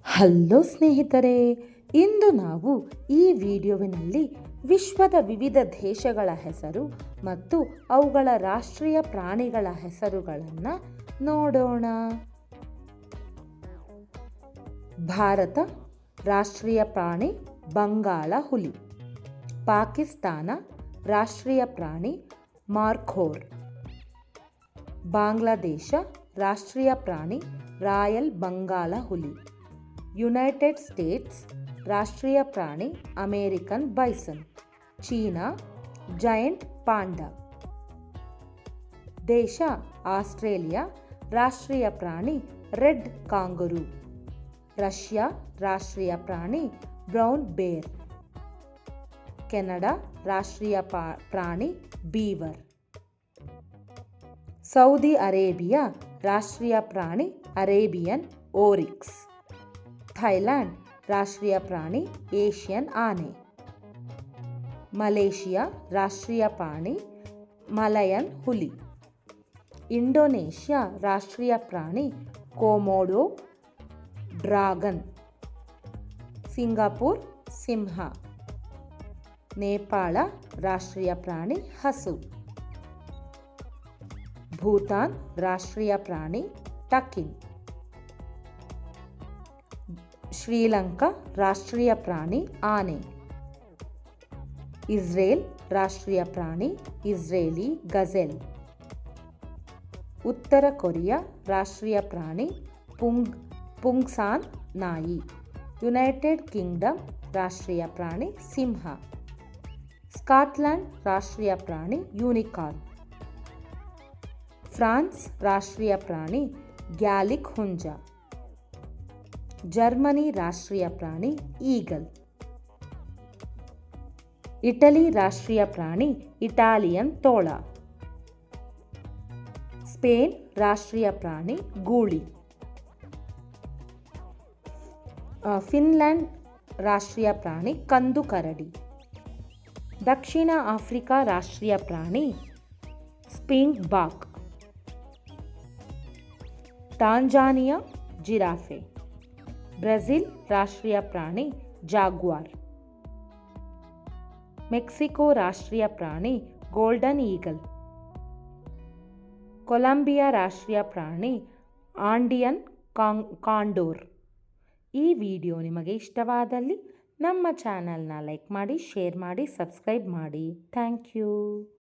Hello ಸ್ನೇಹಿತರೆ, ಇಂದು ನಾವು ಈ ವಿಡಿಯೋವಿನಲ್ಲಿ ವಿಶ್ವದ ವಿವಿಧ ದೇಶಗಳ ಹೆಸರು ಮತ್ತು ಅವುಗಳ ರಾಷ್ಟ್ರೀಯ ಪ್ರಾಣಿಗಳ ಹೆಸರುಗಳನ್ನು ನೋಡೋಣ. ಭಾರತ ರಾಷ್ಟ್ರೀಯ ಪ್ರಾಣಿ ಬಂಗಾಳ ಹುಲಿ. ಪಾಕಿಸ್ತಾನ ರಾಷ್ಟ್ರೀಯ ಪ್ರಾಣಿ ಮಾರ್ಖೋರ್. ಬಾಂಗ್ಲಾದೇಶ ರಾಷ್ಟ್ರೀಯ ಪ್ರಾಣಿ ರಾಯಲ್ ಬಂಗಾಳ ಹುಲಿ. ಯುನೈಟೆಡ್ ಸ್ಟೇಟ್ಸ್ ರಾಷ್ಟ್ರೀಯ ಪ್ರಾಣಿ American Bison. China giant panda. ದೇಶ ಆಸ್ಟ್ರೇಲಿಯಾ ರಾಷ್ಟ್ರೀಯ ಪ್ರಾಣಿ ರೆಡ್ ಕಾಂಗರೂ. ರಷ್ಯಾ ರಾಷ್ಟ್ರೀಯ ಪ್ರಾಣಿ ಬ್ರೌನ್ ಬೇರ್. ಕೆನಡಾ ರಾಷ್ಟ್ರೀಯ ಪ್ರಾಣಿ ಬೀವರ್. ಸೌದಿ ಅರೇಬಿಯಾ ರಾಷ್ಟ್ರೀಯ ಪ್ರಾಣಿ ಅರೇಬಿಯನ್ ಓರಿಕ್ಸ್. ಥೈಲ್ಯಾಂಡ್ ರಾಷ್ಟ್ರೀಯ ಪ್ರಾಣಿ ಏಷ್ಯನ್ ಆನೆ. ಮಲೇಷಿಯಾ ರಾಷ್ಟ್ರೀಯ ಪ್ರಾಣಿ ಮಲಯನ್ ಹುಲಿ. ಇಂಡೋನೇಷ್ಯಾ ರಾಷ್ಟ್ರೀಯ ಪ್ರಾಣಿ ಕೋಮೋಡೋ ಡ್ರಾಗನ್. ಸಿಂಗಾಪುರ್ ಸಿಂಹ. ನೇಪಾಳ ರಾಷ್ಟ್ರೀಯ ಪ್ರಾಣಿ ಹಸು. ಭೂತಾನ್ ರಾಷ್ಟ್ರೀಯ ಪ್ರಾಣಿ ಟಕಿನ್. ಶ್ರೀಲಂಕಾ ರಾಷ್ಟ್ರೀಯ ಪ್ರಾಣಿ ಆನೆ. ಇಸ್ರೇಲ್ ರಾಷ್ಟ್ರೀಯ ಪ್ರಾಣಿ ಇಸ್ರೇಲಿ ಗಜೆಲ್. ಉತ್ತರ ಕೊರಿಯಾ ರಾಷ್ಟ್ರೀಯ ಪ್ರಾಣಿ ಪುಂಗ್ಸಾನ್ ನಾಯಿ. ಯುನೈಟೆಡ್ ಕಿಂಗ್ಡಮ್ ರಾಷ್ಟ್ರೀಯ ಪ್ರಾಣಿ ಸಿಂಹ. ಸ್ಕಾಟ್ಲೆಂಡ್ ರಾಷ್ಟ್ರೀಯ ಪ್ರಾಣಿ ಯೂನಿಕಾರ್ನ್. ಫ್ರಾನ್ಸ್ ರಾಷ್ಟ್ರೀಯ ಪ್ರಾಣಿ ಗ್ಯಾಲಿಕ್ ಹುಂಜ. ಜರ್ಮನಿ ರಾಷ್ಟ್ರೀಯ ಪ್ರಾಣಿ ಈಗಲ್. ಇಟಲಿ ರಾಷ್ಟ್ರೀಯ ಪ್ರಾಣಿ ಇಟಾಲಿಯನ್ ತೋಳ. ಸ್ಪೇನ್ ರಾಷ್ಟ್ರೀಯ ಪ್ರಾಣಿ ಗೂಳಿ. ಫಿನ್ಲ್ಯಾಂಡ್ ರಾಷ್ಟ್ರೀಯ ಪ್ರಾಣಿ ಕಂದು ಕರಡಿ. ದಕ್ಷಿಣ ಆಫ್ರಿಕಾ ರಾಷ್ಟ್ರೀಯ ಪ್ರಾಣಿ springbok. Tanzania giraffe. Brazil ರಾಷ್ಟ್ರೀಯ ಪ್ರಾಣಿ ಜಾಗ್ವಾರ್. ಮೆಕ್ಸಿಕೋ ರಾಷ್ಟ್ರೀಯ ಪ್ರಾಣಿ ಗೋಲ್ಡನ್ ಈಗಲ್. ಕೊಲಂಬಿಯಾ ರಾಷ್ಟ್ರೀಯ ಪ್ರಾಣಿ ಆಂಡಿಯನ್ ಕಾಂಡೋರ್. ಈ ವಿಡಿಯೋ ನಿಮಗೆ ಇಷ್ಟವಾದಲ್ಲಿ ನಮ್ಮ ಚಾನಲ್ನ ಲೈಕ್ ಮಾಡಿ, ಶೇರ್ ಮಾಡಿ, ಸಬ್ಸ್ಕ್ರೈಬ್ ಮಾಡಿ. Thank you.